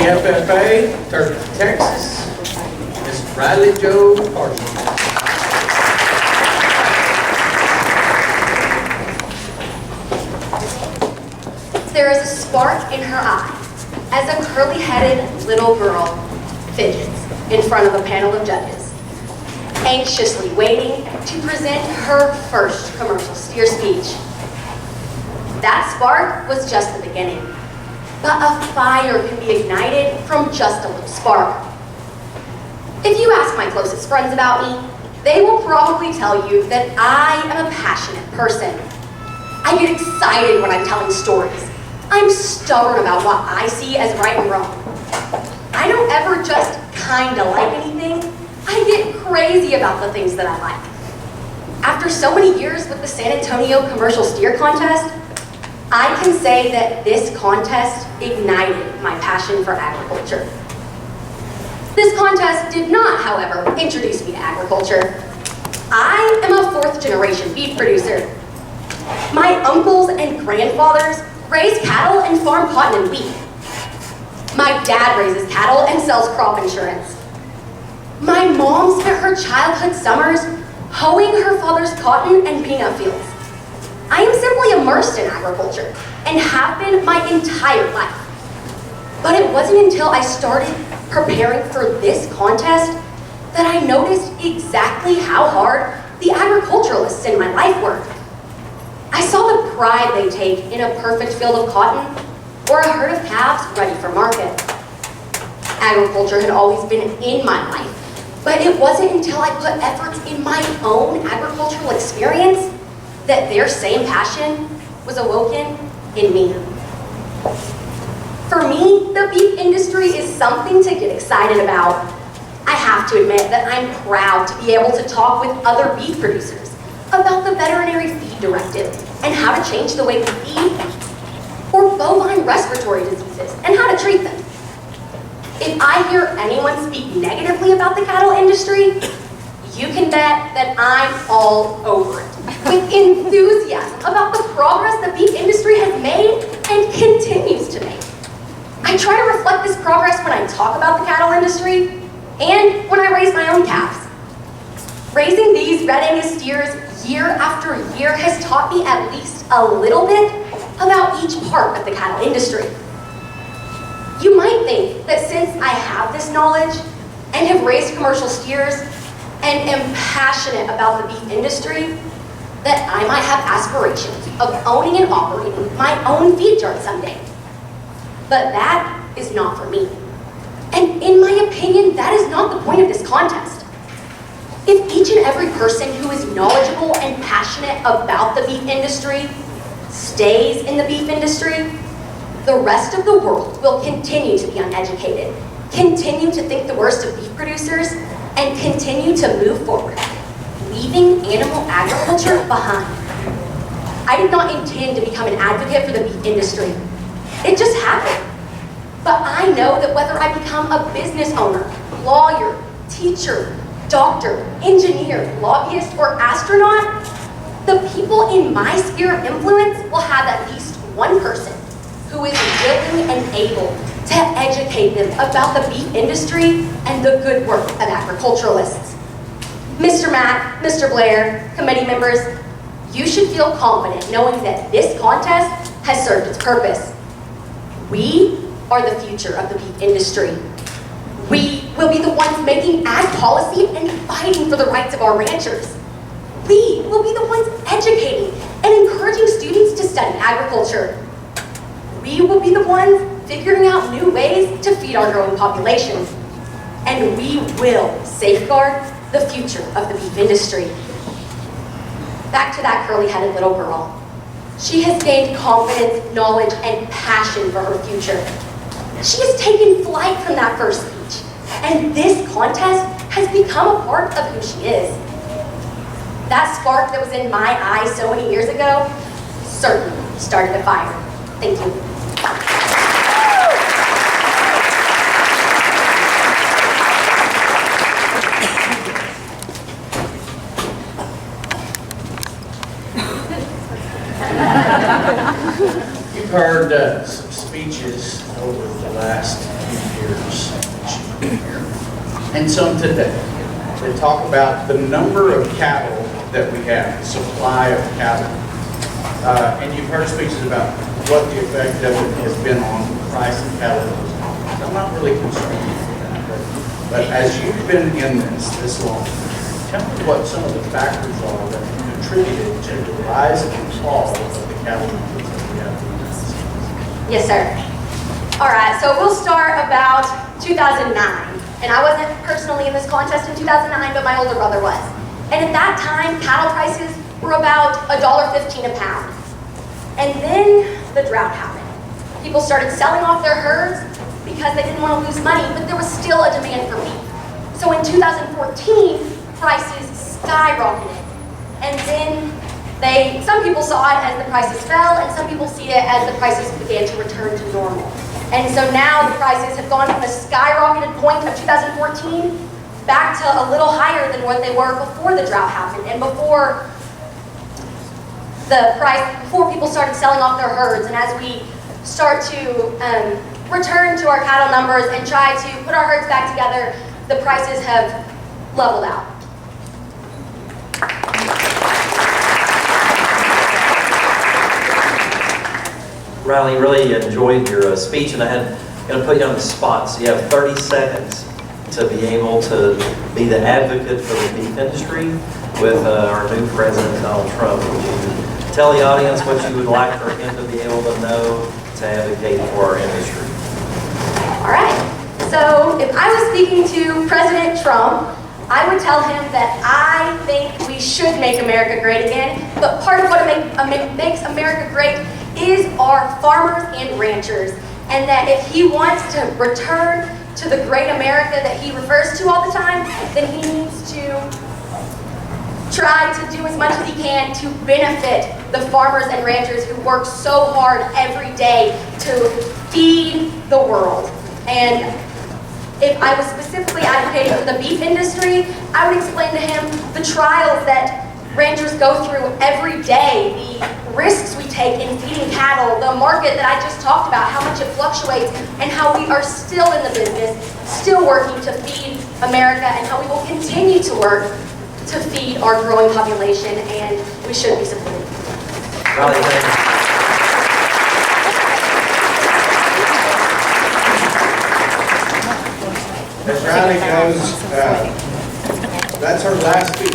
FFA, Turkey, Texas, Miss Ryleigh Jo Parsons. There is a spark in her eye as a curly-headed little girl fidgets in front of a panel of judges, anxiously waiting to present her first commercial steer speech. That spark was just the beginning, but a fire can be ignited from just a little spark. If you ask my closest friends about me, they will probably tell you that I am a passionate person. I get excited when I'm telling stories. I'm stubborn about what I see as right and wrong. I don't ever just kinda like anything. I get crazy about the things that I like. After so many years with the San Antonio Commercial Steer Contest, I can say that this contest ignited my passion for agriculture. This contest did not, however, introduce me to agriculture. I am a fourth-generation beef producer. My uncles and grandfathers raise cattle and farm cotton and wheat. My dad raises cattle and sells crop insurance. My mom spent her childhood summers hoeing her father's cotton and peanut fields. I am simply immersed in agriculture and have been my entire life. But it wasn't until I started preparing for this contest that I noticed exactly how hard the agriculturalists in my life work. I saw the pride they take in a perfect field of cotton or a herd of calves ready for market. Agriculture had always been in my life, but it wasn't until I put efforts in my own agricultural experience that their same passion was awoken in me. For me, the beef industry is something to get excited about. I have to admit that I'm proud to be able to talk with other beef producers about the veterinary feed directive and how to change the way we feed, or bovine respiratory diseases and how to treat them. If I hear anyone speak negatively about the cattle industry, you can bet that I'm all over it, with enthusiasm about the progress the beef industry has made and continues to make. I try to reflect this progress when I talk about the cattle industry and when I raise my own calves. Raising these Red Angus steers year after year has taught me at least a little bit about each part of the cattle industry. You might think that since I have this knowledge and have raised commercial steers and am passionate about the beef industry, that I might have aspirations of owning and operating my own feed yard someday. But that is not for me. And in my opinion, that is not the point of this contest. If each and every person who is knowledgeable and passionate about the beef industry stays in the beef industry, the rest of the world will continue to be uneducated, continue to think the worst of beef producers, and continue to move forward, leaving animal agriculture behind. I did not intend to become an advocate for the beef industry. It just happened. But I know that whether I become a business owner, lawyer, teacher, doctor, engineer, lobbyist, or astronaut, the people in my sphere of influence will have at least one person who is willing and able to educate them about the beef industry and the good work of agriculturalists. Mr. Matt, Mr. Blair, committee members, you should feel confident knowing that this contest has served its purpose. We are the future of the beef industry. We will be the ones making ag policy and fighting for the rights of our ranchers. We will be the ones educating and encouraging students to study agriculture. We will be the ones figuring out new ways to feed our growing population. And we will safeguard the future of the beef industry. Back to that curly-headed little girl. She has gained confidence, knowledge, and passion for her future. She has taken flight from that first speech, and this contest has become a part of who she is. That spark that was in my eye so many years ago certainly started a fire. Thank you. You've heard some speeches over the last few years, and some today. They talk about the number of cattle that we have, the supply of cattle. And you've heard speeches about what the effect of it has been on the price of cattle. I'm not really concerned with that. But as you've been in this long, tell me what some of the factors are that contributed to the rise and fall of the cattle numbers that we have in the United States. Yes, sir. All right, so we'll start about 2009. And I wasn't personally in this contest in 2009, but my older brother was. And at that time, cattle prices were about $1.15 a pound. And then the drought happened. People started selling off their herds because they didn't want to lose money, but there was still a demand for beef. So in 2014, prices skyrocketed. And then some people saw it as the prices fell, and some people see it as the prices began to return to normal. And so now the prices have gone from the skyrocketed point of 2014 back to a little higher than what they were before the drought happened and before people started selling off their herds. And as we start to return to our cattle numbers and try to put our herds back together, the prices have leveled out. Ryleigh, really enjoyed your speech, and I'm going to put you on the spot. So you have 30 seconds to be able to be the advocate for the beef industry with our new president, Donald Trump. Would you tell the audience what you would like for him to be able to know to advocate for our industry? All right. So if I was speaking to President Trump, I would tell him that I think we should make America great again, but part of what makes America great is our farmers and ranchers, and that if he wants to return to the great America that he refers to all the time, then he needs to try to do as much as he can to benefit the farmers and ranchers who work so hard every day to feed the world. And if I was specifically advocating for the beef industry, I would explain to him the trials that ranchers go through every day, the risks we take in feeding cattle, the market that I just talked about, how much it fluctuates, and how we are still in the business, still working to feed America, and how we will continue to work to feed our growing population, and we should be supported. Ryleigh, thank you. As Ryleigh goes, that's our last speech.